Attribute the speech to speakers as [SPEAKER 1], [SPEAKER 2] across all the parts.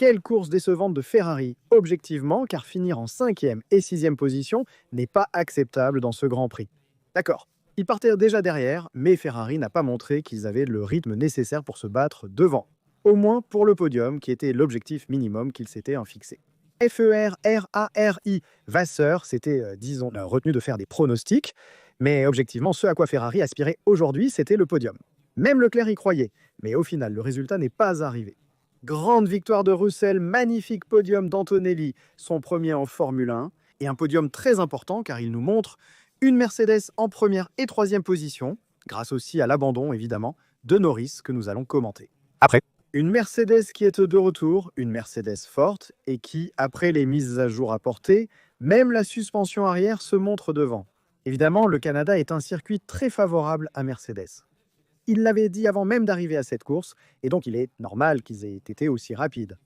[SPEAKER 1] Quelle course décevante de Ferrari, objectivement, car finir en 5e et 6e position n'est pas acceptable dans ce Grand Prix. D'accord, ils partaient déjà derrière, mais Ferrari n'a pas montré qu'ils avaient le rythme nécessaire pour se battre devant. Au moins pour le podium, qui était l'objectif minimum qu'ils s'étaient fixé. Ferrari, Vasseur, c'était, disons, retenu de faire des pronostics, mais objectivement, ce à quoi Ferrari aspirait aujourd'hui, c'était le podium. Même Leclerc y croyait, mais au final, le résultat n'est pas arrivé. Grande victoire de Russell, magnifique podium d'Antonelli, son premier en Formule 1, et un podium très important car il nous montre une Mercedes en première et troisième position, grâce aussi à l'abandon évidemment de Norris que nous allons commenter. Après, une Mercedes qui est de retour, une Mercedes forte et qui, après les mises à jour apportées, même la suspension arrière se montre devant. Évidemment, le Canada est un circuit très favorable à Mercedes. Il l'avait dit avant même d'arriver à cette course, et donc il est normal qu'ils aient été aussi rapides.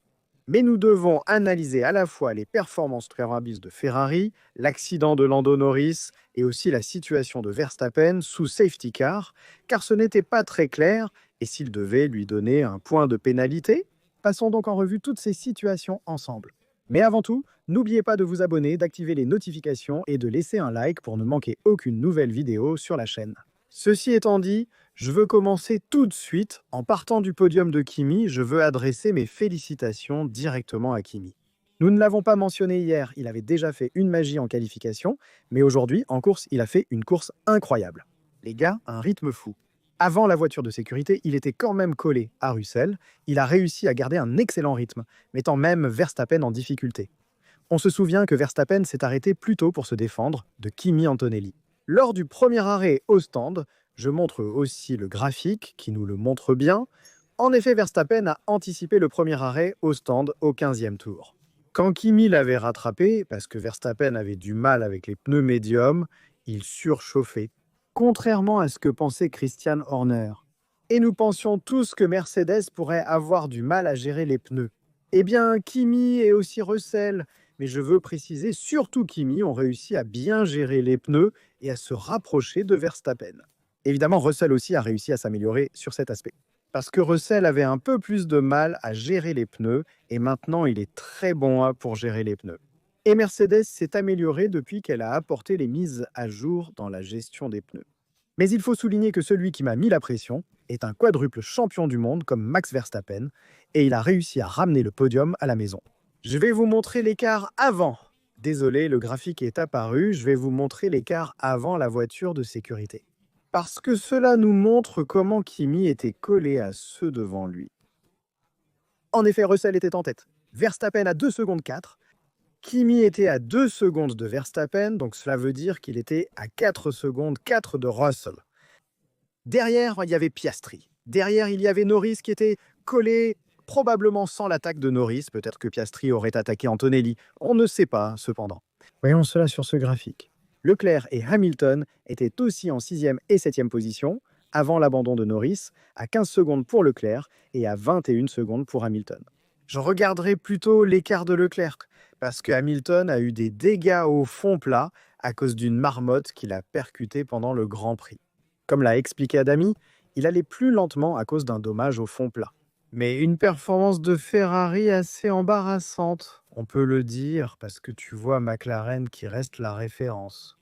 [SPEAKER 1] Mais nous devons analyser à la fois les performances très rapides de Ferrari, l'accident de Lando Norris et aussi la situation de Verstappen sous safety car ce n'était pas très clair et s'il devait lui donner un point de pénalité. Passons donc en revue toutes ces situations ensemble. Mais avant tout, n'oubliez pas de vous abonner, d'activer les notifications et de laisser un like pour ne manquer aucune nouvelle vidéo sur la chaîne. Ceci étant dit, je veux commencer tout de suite. En partant du podium de Kimi, je veux adresser mes félicitations directement à Kimi. Nous ne l'avons pas mentionné hier, il avait déjà fait une magie en qualification, mais aujourd'hui, en course, il a fait une course incroyable. Les gars, un rythme fou. Avant la voiture de sécurité, il était quand même collé à Russell. Il a réussi à garder un excellent rythme, mettant même Verstappen en difficulté. On se souvient que Verstappen s'est arrêté plus tôt pour se défendre de Kimi Antonelli. Lors du premier arrêt au stand, je montre aussi le graphique qui nous le montre bien. En effet, Verstappen a anticipé le premier arrêt au stand au 15e tour. Quand Kimi l'avait rattrapé, parce que Verstappen avait du mal avec les pneus médiums, il surchauffait, contrairement à ce que pensait Christian Horner. Et nous pensions tous que Mercedes pourrait avoir du mal à gérer les pneus. Eh bien, Kimi et aussi Russell, mais je veux préciser, surtout Kimi, ont réussi à bien gérer les pneus et à se rapprocher de Verstappen. Évidemment, Russell aussi a réussi à s'améliorer sur cet aspect. Parce que Russell avait un peu plus de mal à gérer les pneus et maintenant il est très bon pour gérer les pneus. Et Mercedes s'est améliorée depuis qu'elle a apporté les mises à jour dans la gestion des pneus. Mais il faut souligner que celui qui m'a mis la pression est un quadruple champion du monde comme Max Verstappen et il a réussi à ramener le podium à la maison. Je vais vous montrer l'écart avant. Désolé, le graphique est apparu, je vais vous montrer l'écart avant la voiture de sécurité. Parce que cela nous montre comment Kimi était collé à ceux devant lui. En effet, Russell était en tête. Verstappen à 2 secondes 4. Kimi était à 2 secondes de Verstappen, donc cela veut dire qu'il était à 4 secondes 4 de Russell. Derrière, il y avait Piastri. Derrière, il y avait Norris qui était collé, probablement sans l'attaque de Norris. Peut-être que Piastri aurait attaqué Antonelli. On ne sait pas, cependant. Voyons cela sur ce graphique. Leclerc et Hamilton étaient aussi en 6e et 7e position, avant l'abandon de Norris, à 15 secondes pour Leclerc et à 21 secondes pour Hamilton. Je regarderai plutôt l'écart de Leclerc, parce que Hamilton a eu des dégâts au fond plat à cause d'une marmotte qu'il a percutée pendant le Grand Prix. Comme l'a expliqué Adami, il allait plus lentement à cause d'un dommage au fond plat. Mais une performance de Ferrari assez embarrassante, on peut le dire, parce que tu vois McLaren qui reste la référence.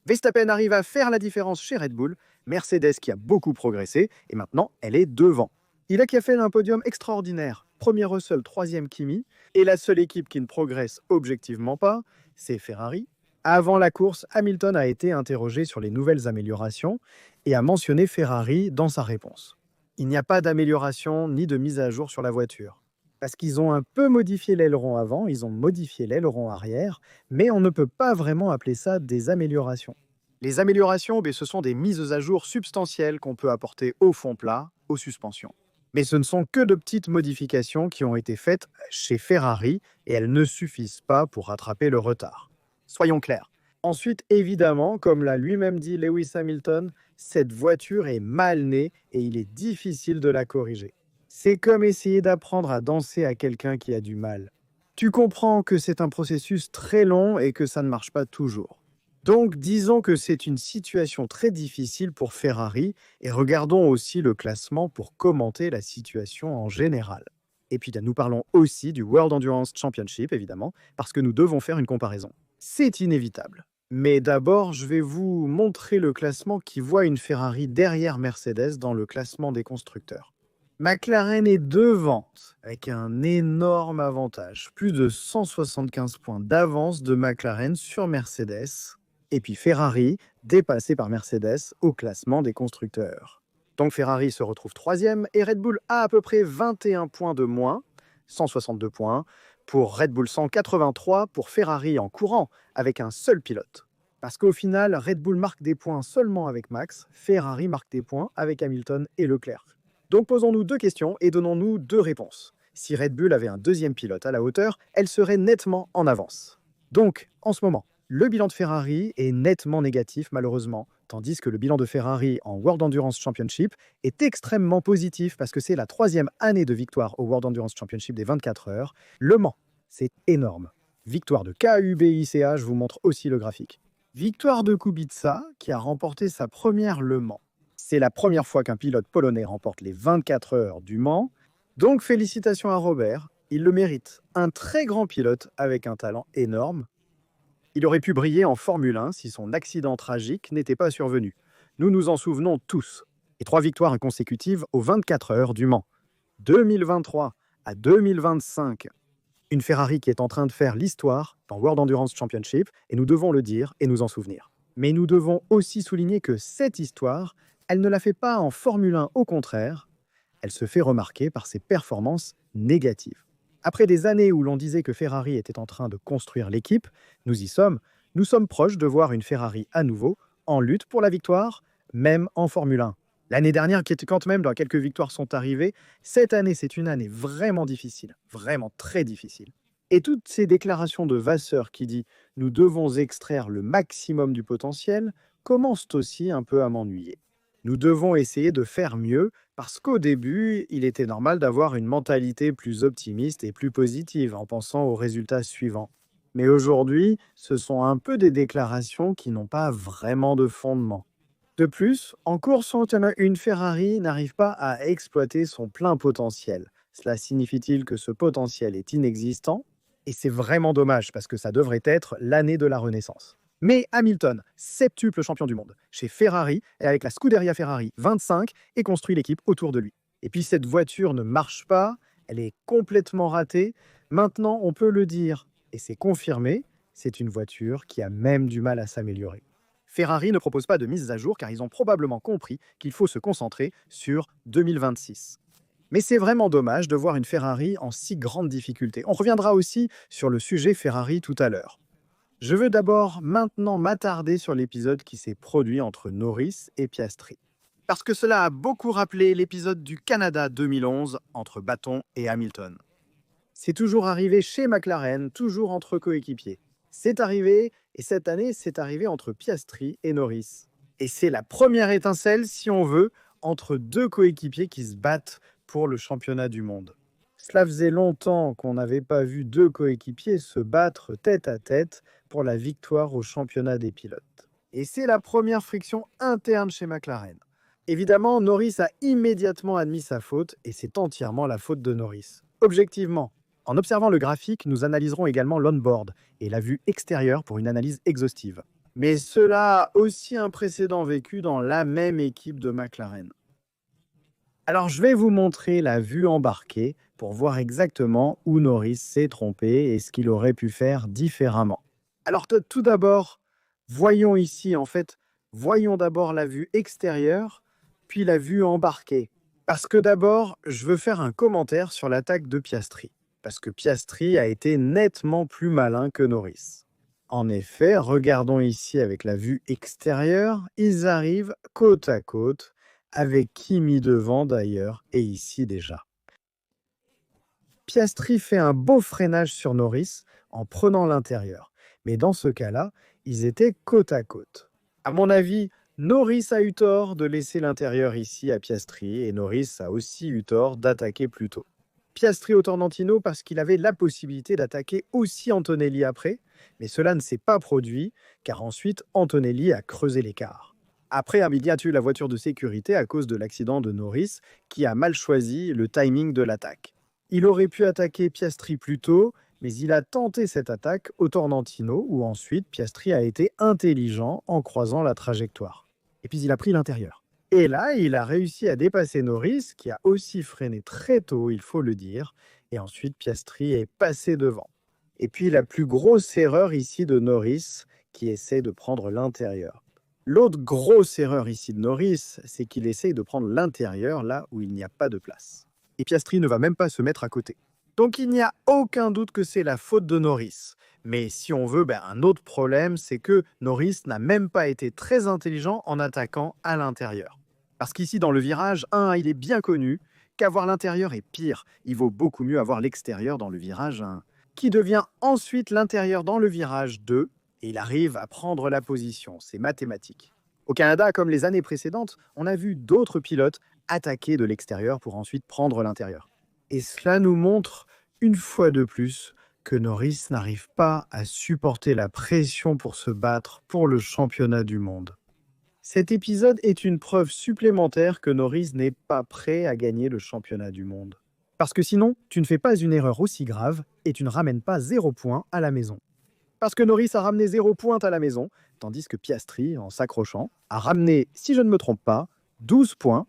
[SPEAKER 1] Verstappen arrive à faire la différence chez Red Bull, Mercedes qui a beaucoup progressé, et maintenant elle est devant. Il a fait un podium extraordinaire, premier Russell, troisième Kimi, et la seule équipe qui ne progresse objectivement pas, c'est Ferrari. Avant la course, Hamilton a été interrogé sur les nouvelles améliorations et a mentionné Ferrari dans sa réponse. Il n'y a pas d'amélioration ni de mise à jour sur la voiture. Parce qu'ils ont un peu modifié l'aileron avant, ils ont modifié l'aileron arrière, mais on ne peut pas vraiment appeler ça des améliorations. Les améliorations, ce sont des mises à jour substantielles qu'on peut apporter au fond plat, aux suspensions. Mais ce ne sont que de petites modifications qui ont été faites chez Ferrari et elles ne suffisent pas pour rattraper le retard. Soyons clairs. Ensuite, évidemment, comme l'a lui-même dit Lewis Hamilton, cette voiture est mal née et il est difficile de la corriger. C'est comme essayer d'apprendre à danser à quelqu'un qui a du mal. Tu comprends que c'est un processus très long et que ça ne marche pas toujours. Donc, disons que c'est une situation très difficile pour Ferrari et regardons aussi le classement pour commenter la situation en général. Et puis nous parlons aussi du World Endurance Championship, évidemment, parce que nous devons faire une comparaison. C'est inévitable. Mais d'abord, je vais vous montrer le classement qui voit une Ferrari derrière Mercedes dans le classement des constructeurs. McLaren est devant, avec un énorme avantage. Plus de 175 points d'avance de McLaren sur Mercedes. Et puis Ferrari, dépassé par Mercedes au classement des constructeurs. Donc Ferrari se retrouve troisième et Red Bull a à peu près 21 points de moins, 162 points, pour Red Bull 183 pour Ferrari en courant avec un seul pilote. Parce qu'au final, Red Bull marque des points seulement avec Max, Ferrari marque des points avec Hamilton et Leclerc. Donc posons-nous deux questions et donnons-nous deux réponses. Si Red Bull avait un deuxième pilote à la hauteur, elle serait nettement en avance. Donc, en ce moment, le bilan de Ferrari est nettement négatif malheureusement, tandis que le bilan de Ferrari en World Endurance Championship est extrêmement positif parce que c'est la 3e année de victoire au World Endurance Championship des 24 heures. Le Mans, c'est énorme. Victoire de KUBICA, je vous montre aussi le graphique. Victoire de Kubica, qui a remporté sa première Le Mans. C'est la première fois qu'un pilote polonais remporte les 24 heures du Mans. Donc félicitations à Robert, il le mérite. Un très grand pilote avec un talent énorme. Il aurait pu briller en Formule 1 si son accident tragique n'était pas survenu. Nous nous en souvenons tous. Et 3 victoires consécutives aux 24 heures du Mans. 2023 à 2025. Une Ferrari qui est en train de faire l'histoire dans World Endurance Championship, et nous devons le dire et nous en souvenir. Mais nous devons aussi souligner que cette histoire, elle ne la fait pas en Formule 1, au contraire, elle se fait remarquer par ses performances négatives. Après des années où l'on disait que Ferrari était en train de construire l'équipe, nous y sommes. Nous sommes proches de voir une Ferrari à nouveau en lutte pour la victoire, même en Formule 1. L'année dernière, quand même quelques victoires sont arrivées, cette année, c'est une année vraiment difficile, vraiment très difficile. Et toutes ces déclarations de Vasseur qui dit « nous devons extraire le maximum du potentiel » commencent aussi un peu à m'ennuyer. Nous devons essayer de faire mieux parce qu'au début, il était normal d'avoir une mentalité plus optimiste et plus positive en pensant aux résultats suivants. Mais aujourd'hui, ce sont un peu des déclarations qui n'ont pas vraiment de fondement. De plus, en course, une Ferrari n'arrive pas à exploiter son plein potentiel. Cela signifie-t-il que ce potentiel est inexistant? Et c'est vraiment dommage parce que ça devrait être l'année de la Renaissance. Mais Hamilton, septuple champion du monde, chez Ferrari et avec la Scuderia Ferrari 25, et construit l'équipe autour de lui. Et puis cette voiture ne marche pas, elle est complètement ratée. Maintenant, on peut le dire, et c'est confirmé, c'est une voiture qui a même du mal à s'améliorer. Ferrari ne propose pas de mise à jour car ils ont probablement compris qu'il faut se concentrer sur 2026. Mais c'est vraiment dommage de voir une Ferrari en si grande difficulté. On reviendra aussi sur le sujet Ferrari tout à l'heure. Je veux d'abord maintenant m'attarder sur l'épisode qui s'est produit entre Norris et Piastri. Parce que cela a beaucoup rappelé l'épisode du Canada 2011 entre Button et Hamilton. C'est toujours arrivé chez McLaren, toujours entre coéquipiers. C'est arrivé, et cette année, c'est arrivé entre Piastri et Norris. Et c'est la première étincelle, si on veut, entre deux coéquipiers qui se battent pour le championnat du monde. Cela faisait longtemps qu'on n'avait pas vu deux coéquipiers se battre tête à tête pour la victoire au championnat des pilotes. Et c'est la première friction interne chez McLaren. Évidemment, Norris a immédiatement admis sa faute, et c'est entièrement la faute de Norris. Objectivement, en observant le graphique, nous analyserons également l'on-board et la vue extérieure pour une analyse exhaustive. Mais cela a aussi un précédent vécu dans la même équipe de McLaren. Alors je vais vous montrer la vue embarquée pour voir exactement où Norris s'est trompé et ce qu'il aurait pu faire différemment. Alors tout d'abord, voyons ici voyons d'abord la vue extérieure, puis la vue embarquée. Parce que d'abord, je veux faire un commentaire sur l'attaque de Piastri. Parce que Piastri a été nettement plus malin que Norris. En effet, regardons ici avec la vue extérieure, ils arrivent côte à côte, avec Kimi devant d'ailleurs, et ici déjà. Piastri fait un beau freinage sur Norris en prenant l'intérieur. Mais dans ce cas-là, ils étaient côte à côte. À mon avis, Norris a eu tort de laisser l'intérieur ici à Piastri, et Norris a aussi eu tort d'attaquer plus tôt. Piastri au Tornantino parce qu'il avait la possibilité d'attaquer aussi Antonelli après, mais cela ne s'est pas produit, car ensuite Antonelli a creusé l'écart. Après, il y a eu la voiture de sécurité à cause de l'accident de Norris, qui a mal choisi le timing de l'attaque. Il aurait pu attaquer Piastri plus tôt, mais il a tenté cette attaque au Tornantino, où ensuite Piastri a été intelligent en croisant la trajectoire. Et puis il a pris l'intérieur. Et là, il a réussi à dépasser Norris, qui a aussi freiné très tôt, il faut le dire. Et ensuite, Piastri est passé devant. Et puis la plus grosse erreur ici de Norris, qui essaie de prendre l'intérieur. L'autre grosse erreur ici de Norris, c'est qu'il essaye de prendre l'intérieur là où il n'y a pas de place. Et Piastri ne va même pas se mettre à côté. Donc il n'y a aucun doute que c'est la faute de Norris. Mais si on veut, un autre problème, c'est que Norris n'a même pas été très intelligent en attaquant à l'intérieur. Parce qu'ici, dans le virage 1, il est bien connu qu'avoir l'intérieur est pire. Il vaut beaucoup mieux avoir l'extérieur dans le virage 1, qui devient ensuite l'intérieur dans le virage 2, et il arrive à prendre la position. C'est mathématique. Au Canada, comme les années précédentes, on a vu d'autres pilotes attaquer de l'extérieur pour ensuite prendre l'intérieur. Et cela nous montre, une fois de plus, que Norris n'arrive pas à supporter la pression pour se battre pour le championnat du monde. Cet épisode est une preuve supplémentaire que Norris n'est pas prêt à gagner le championnat du monde. Parce que sinon, tu ne fais pas une erreur aussi grave et tu ne ramènes pas 0 point à la maison. Parce que Norris a ramené 0 point à la maison, tandis que Piastri, en s'accrochant, a ramené, si je ne me trompe pas, 12 points.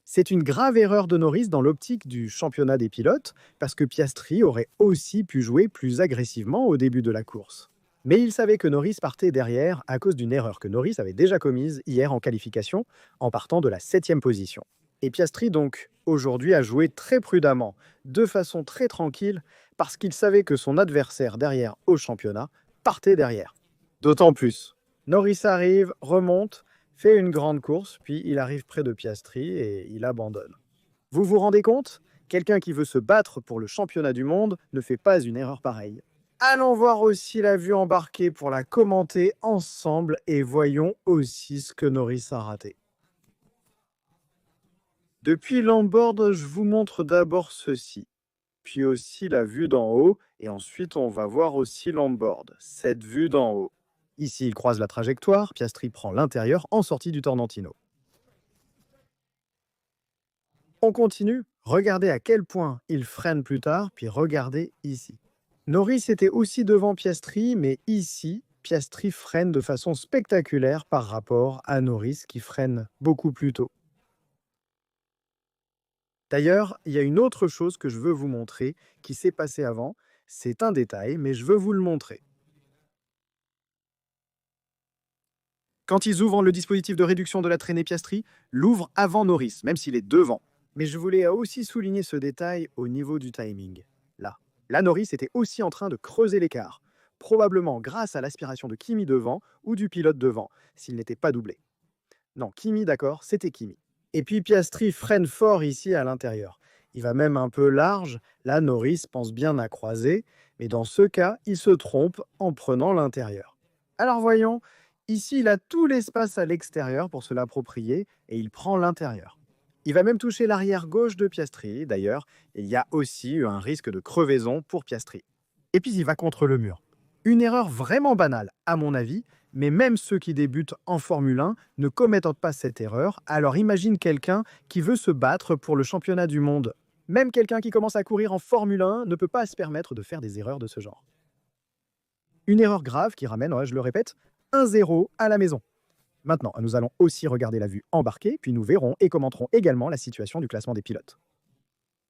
[SPEAKER 1] C'est une grave erreur de Norris dans l'optique du championnat des pilotes, parce que Piastri aurait aussi pu jouer plus agressivement au début de la course. Mais il savait que Norris partait derrière à cause d'une erreur que Norris avait déjà commise hier en qualification, en partant de la 7e position. Et Piastri, donc, aujourd'hui a joué très prudemment, de façon très tranquille, parce qu'il savait que son adversaire derrière au championnat partait derrière. D'autant plus, Norris arrive, remonte, fait une grande course, puis il arrive près de Piastri et il abandonne. Vous vous rendez compte? Quelqu'un qui veut se battre pour le championnat du monde ne fait pas une erreur pareille. Allons voir aussi la vue embarquée pour la commenter ensemble et voyons aussi ce que Norris a raté. Depuis l'onboard, je vous montre d'abord ceci, puis aussi la vue d'en haut, et ensuite on va voir aussi l'onboard, cette vue d'en haut. Ici, il croise la trajectoire, Piastri prend l'intérieur en sortie du Tornantino. On continue, regardez à quel point il freine plus tard, puis regardez ici. Norris était aussi devant Piastri, mais ici, Piastri freine de façon spectaculaire par rapport à Norris qui freine beaucoup plus tôt. D'ailleurs, il y a une autre chose que je veux vous montrer qui s'est passé avant. C'est un détail, mais je veux vous le montrer. Quand ils ouvrent le dispositif de réduction de la traînée Piastri, l'ouvre avant Norris, même s'il est devant. Mais je voulais aussi souligner ce détail au niveau du timing. Là, Norris était aussi en train de creuser l'écart, probablement grâce à l'aspiration de Kimi devant ou du pilote devant, s'il n'était pas doublé. Non, Kimi, d'accord, c'était Kimi. Et puis Piastri freine fort ici à l'intérieur. Il va même un peu large. Là, Norris pense bien à croiser, mais dans ce cas, il se trompe en prenant l'intérieur. Alors voyons, ici, il a tout l'espace à l'extérieur pour se l'approprier et il prend l'intérieur. Il va même toucher l'arrière gauche de Piastri. D'ailleurs, il y a aussi eu un risque de crevaison pour Piastri. Et puis, il va contre le mur. Une erreur vraiment banale, à mon avis, mais même ceux qui débutent en Formule 1 ne commettent pas cette erreur. Alors imagine quelqu'un qui veut se battre pour le championnat du monde. Même quelqu'un qui commence à courir en Formule 1 ne peut pas se permettre de faire des erreurs de ce genre. Une erreur grave qui ramène, je le répète, 1-0 à la maison. Maintenant, nous allons aussi regarder la vue embarquée, puis nous verrons et commenterons également la situation du classement des pilotes.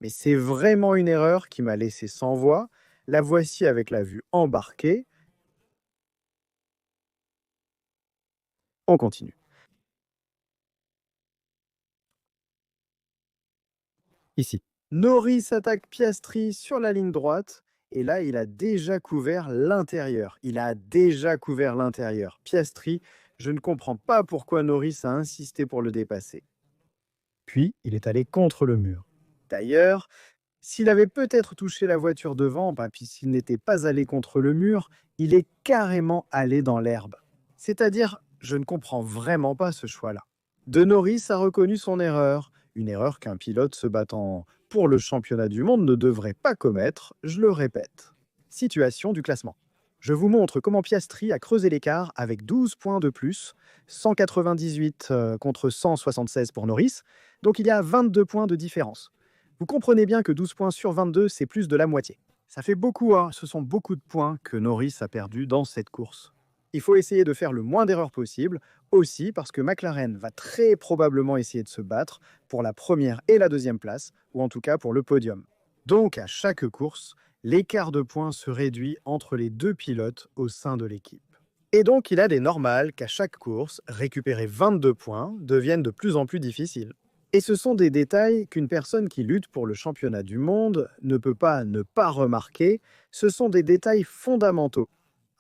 [SPEAKER 1] Mais c'est vraiment une erreur qui m'a laissé sans voix. La voici avec la vue embarquée. On continue. Ici. Norris attaque Piastri sur la ligne droite. Et là, il a déjà couvert l'intérieur. Piastri, je ne comprends pas pourquoi Norris a insisté pour le dépasser. Puis, il est allé contre le mur. D'ailleurs, s'il avait peut-être touché la voiture devant, puis s'il n'était pas allé contre le mur, il est carrément allé dans l'herbe. C'est-à-dire, je ne comprends vraiment pas ce choix-là. De Norris a reconnu son erreur, une erreur qu'un pilote se battant pour le championnat du monde ne devrait pas commettre, je le répète. Situation du classement. Je vous montre comment Piastri a creusé l'écart avec 12 points de plus, 198 contre 176 pour Norris, donc il y a 22 points de différence. Vous comprenez bien que 12 points sur 22, c'est plus de la moitié. Ça fait beaucoup, hein. Ce sont beaucoup de points que Norris a perdus dans cette course. Il faut essayer de faire le moins d'erreurs possible, aussi parce que McLaren va très probablement essayer de se battre pour la première et la deuxième place, ou en tout cas pour le podium. Donc à chaque course, l'écart de points se réduit entre les deux pilotes au sein de l'équipe. Et donc il est normal qu'à chaque course, récupérer 22 points devienne de plus en plus difficile. Et ce sont des détails qu'une personne qui lutte pour le championnat du monde ne peut pas ne pas remarquer, ce sont des détails fondamentaux.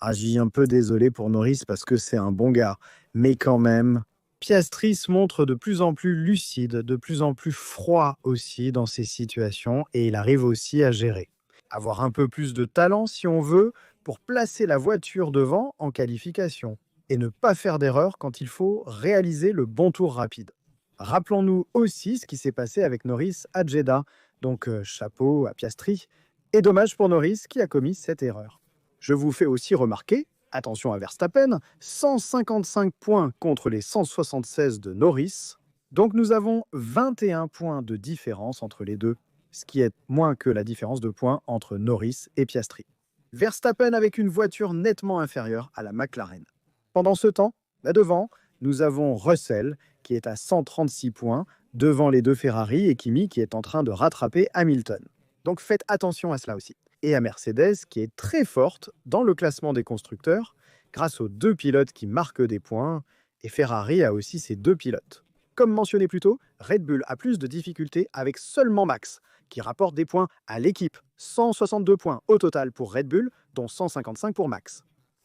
[SPEAKER 1] Ah, j'y suis un peu désolé pour Norris parce que c'est un bon gars, mais quand même, Piastri se montre de plus en plus lucide, de plus en plus froid aussi dans ces situations et il arrive aussi à gérer. Avoir un peu plus de talent si on veut pour placer la voiture devant en qualification et ne pas faire d'erreur quand il faut réaliser le bon tour rapide. Rappelons-nous aussi ce qui s'est passé avec Norris à Jeddah, donc chapeau à Piastri, et dommage pour Norris qui a commis cette erreur. Je vous fais aussi remarquer, attention à Verstappen, 155 points contre les 176 de Norris, donc nous avons 21 points de différence entre les deux, ce qui est moins que la différence de points entre Norris et Piastri. Verstappen avec une voiture nettement inférieure à la McLaren. Pendant ce temps, là devant, nous avons Russell qui est à 136 points devant les deux Ferrari et Kimi qui est en train de rattraper Hamilton. Donc faites attention à cela aussi. Et à Mercedes qui est très forte dans le classement des constructeurs grâce aux deux pilotes qui marquent des points et Ferrari a aussi ses deux pilotes. Comme mentionné plus tôt, Red Bull a plus de difficultés avec seulement Max qui rapporte des points à l'équipe. 162 points au total pour Red Bull, dont 155 pour Max.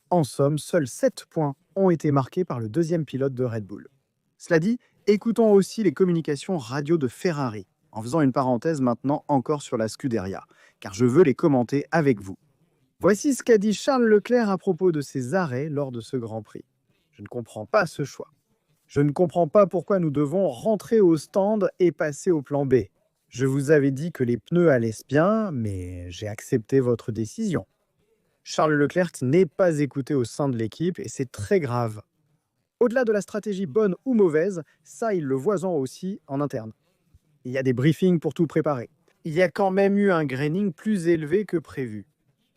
[SPEAKER 1] En somme, seuls 7 points ont été marqués par le deuxième pilote de Red Bull. Cela dit, écoutons aussi les communications radio de Ferrari, en faisant une parenthèse maintenant encore sur la Scuderia, car je veux les commenter avec vous. Voici ce qu'a dit Charles Leclerc à propos de ses arrêts lors de ce Grand Prix. Je ne comprends pas ce choix. Je ne comprends pas pourquoi nous devons rentrer au stand et passer au plan B. Je vous avais dit que les pneus allaient bien, mais j'ai accepté votre décision. Charles Leclerc n'est pas écouté au sein de l'équipe et c'est très grave. Au-delà de la stratégie bonne ou mauvaise, ça il le voit aussi en interne. Il y a des briefings pour tout préparer. Il y a quand même eu un graining plus élevé que prévu.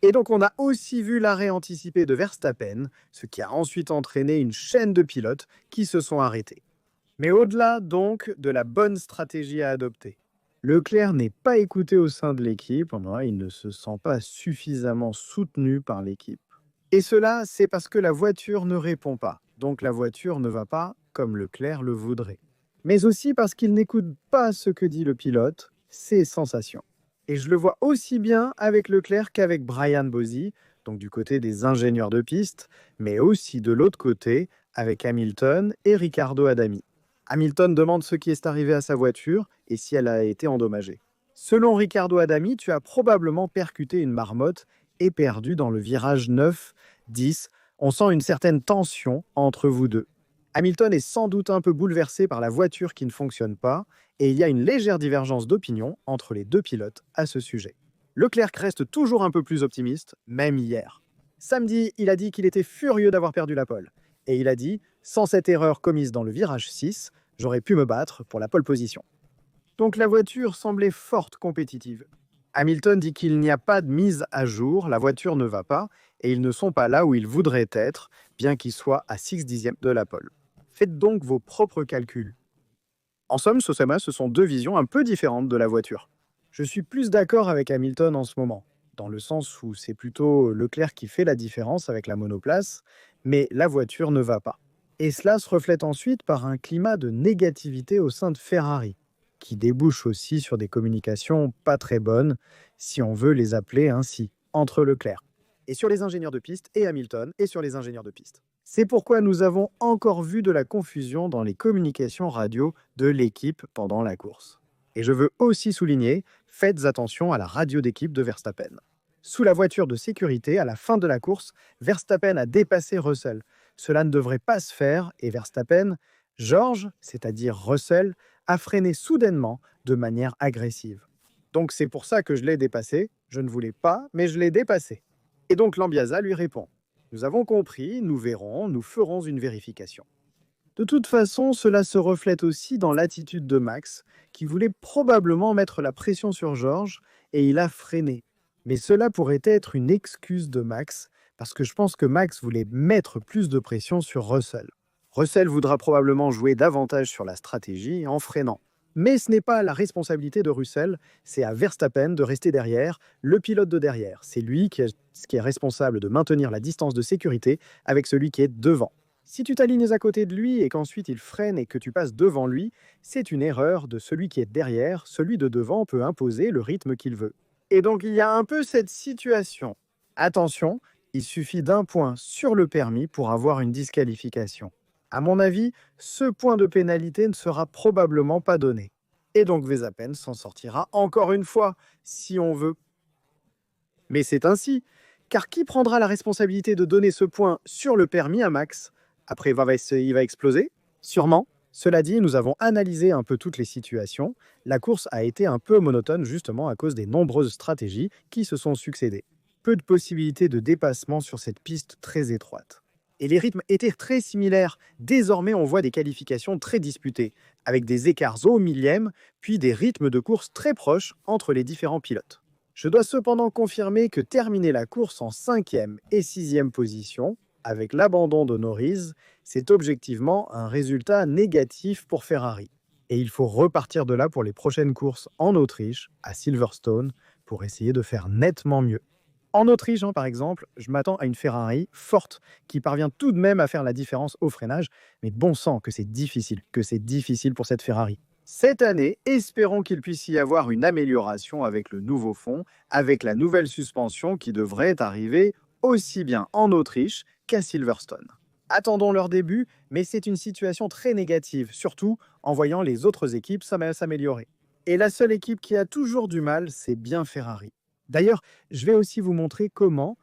[SPEAKER 1] Et donc on a aussi vu l'arrêt anticipé de Verstappen, ce qui a ensuite entraîné une chaîne de pilotes qui se sont arrêtés. Mais au-delà donc de la bonne stratégie à adopter, Leclerc n'est pas écouté au sein de l'équipe, il ne se sent pas suffisamment soutenu par l'équipe. Et cela, c'est parce que la voiture ne répond pas, donc la voiture ne va pas comme Leclerc le voudrait. Mais aussi parce qu'il n'écoute pas ce que dit le pilote, ses sensations. Et je le vois aussi bien avec Leclerc qu'avec Brian Bosey, donc du côté des ingénieurs de piste, mais aussi de l'autre côté avec Hamilton et Riccardo Adami. Hamilton demande ce qui est arrivé à sa voiture et si elle a été endommagée. Selon Riccardo Adami, tu as probablement percuté une marmotte et perdu dans le virage 9, 10. On sent une certaine tension entre vous deux. Hamilton est sans doute un peu bouleversé par la voiture qui ne fonctionne pas et il y a une légère divergence d'opinion entre les deux pilotes à ce sujet. Leclerc reste toujours un peu plus optimiste, même hier. Samedi, il a dit qu'il était furieux d'avoir perdu la pole. Et il a dit « Sans cette erreur commise dans le virage 6, j'aurais pu me battre pour la pole position ». Donc la voiture semblait forte compétitive. Hamilton dit qu'il n'y a pas de mise à jour, la voiture ne va pas, et ils ne sont pas là où ils voudraient être, bien qu'ils soient à 6 dixièmes de la pole. Faites donc vos propres calculs. En somme, ce sont deux visions un peu différentes de la voiture. Je suis plus d'accord avec Hamilton en ce moment, dans le sens où c'est plutôt Leclerc qui fait la différence avec la monoplace, mais la voiture ne va pas. Et cela se reflète ensuite par un climat de négativité au sein de Ferrari, qui débouche aussi sur des communications pas très bonnes, si on veut les appeler ainsi, entre Leclerc, et sur les ingénieurs de piste, et Hamilton, et sur les ingénieurs de piste. C'est pourquoi nous avons encore vu de la confusion dans les communications radio de l'équipe pendant la course. Et je veux aussi souligner, faites attention à la radio d'équipe de Verstappen. Sous la voiture de sécurité, à la fin de la course, Verstappen a dépassé Russell. Cela ne devrait pas se faire et Verstappen, George, c'est-à-dire Russell, a freiné soudainement de manière agressive. Donc c'est pour ça que je l'ai dépassé. Je ne voulais pas, mais je l'ai dépassé. Et donc Lambiasa lui répond « Nous avons compris, nous verrons, nous ferons une vérification ». De toute façon, cela se reflète aussi dans l'attitude de Max, qui voulait probablement mettre la pression sur George, et il a freiné. Mais cela pourrait être une excuse de Max, parce que je pense que Max voulait mettre plus de pression sur Russell. Russell voudra probablement jouer davantage sur la stratégie en freinant. Mais ce n'est pas la responsabilité de Russell, c'est à Verstappen de rester derrière, le pilote de derrière. C'est lui qui est responsable de maintenir la distance de sécurité avec celui qui est devant. Si tu t'alignes à côté de lui et qu'ensuite il freine et que tu passes devant lui, c'est une erreur de celui qui est derrière, celui de devant peut imposer le rythme qu'il veut. Et donc il y a un peu cette situation. Attention, il suffit d'un point sur le permis pour avoir une disqualification. À mon avis, ce point de pénalité ne sera probablement pas donné. Et donc Verstappen s'en sortira encore une fois, si on veut. Mais c'est ainsi, car qui prendra la responsabilité de donner ce point sur le permis à Max? Après, il va exploser? Sûrement. Cela dit, nous avons analysé un peu toutes les situations. La course a été un peu monotone justement à cause des nombreuses stratégies qui se sont succédées. Peu de possibilités de dépassement sur cette piste très étroite. Et les rythmes étaient très similaires. Désormais, on voit des qualifications très disputées, avec des écarts au millième, puis des rythmes de course très proches entre les différents pilotes. Je dois cependant confirmer que terminer la course en 5e et 6e position, avec l'abandon de Norris, c'est objectivement un résultat négatif pour Ferrari. Et il faut repartir de là pour les prochaines courses en Autriche, à Silverstone, pour essayer de faire nettement mieux. En Autriche, par exemple, je m'attends à une Ferrari forte qui parvient tout de même à faire la différence au freinage, mais bon sang que c'est difficile pour cette Ferrari. Cette année, espérons qu'il puisse y avoir une amélioration avec le nouveau fond, avec la nouvelle suspension qui devrait arriver aussi bien en Autriche qu'à Silverstone. Attendons leur début, mais c'est une situation très négative, surtout en voyant les autres équipes s'améliorer. Et la seule équipe qui a toujours du mal, c'est bien Ferrari. D'ailleurs, je vais aussi vous montrer comment,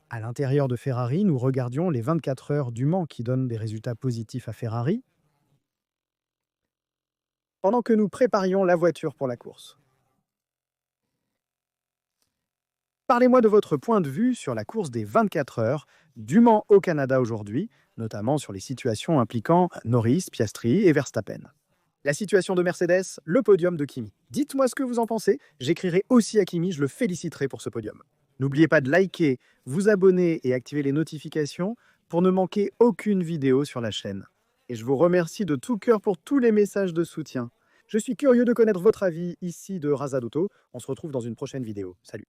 [SPEAKER 1] à l'intérieur de Ferrari, nous regardions les 24 heures du Mans qui donnent des résultats positifs à Ferrari, pendant que nous préparions la voiture pour la course. Parlez-moi de votre point de vue sur la course des 24 heures du Mans au Canada aujourd'hui, notamment sur les situations impliquant Norris, Piastri et Verstappen. La situation de Mercedes, le podium de Kimi. Dites-moi ce que vous en pensez, j'écrirai aussi à Kimi, je le féliciterai pour ce podium. N'oubliez pas de liker, vous abonner et activer les notifications pour ne manquer aucune vidéo sur la chaîne. Et je vous remercie de tout cœur pour tous les messages de soutien. Je suis curieux de connaître votre avis ici de Razad Auto. On se retrouve dans une prochaine vidéo. Salut!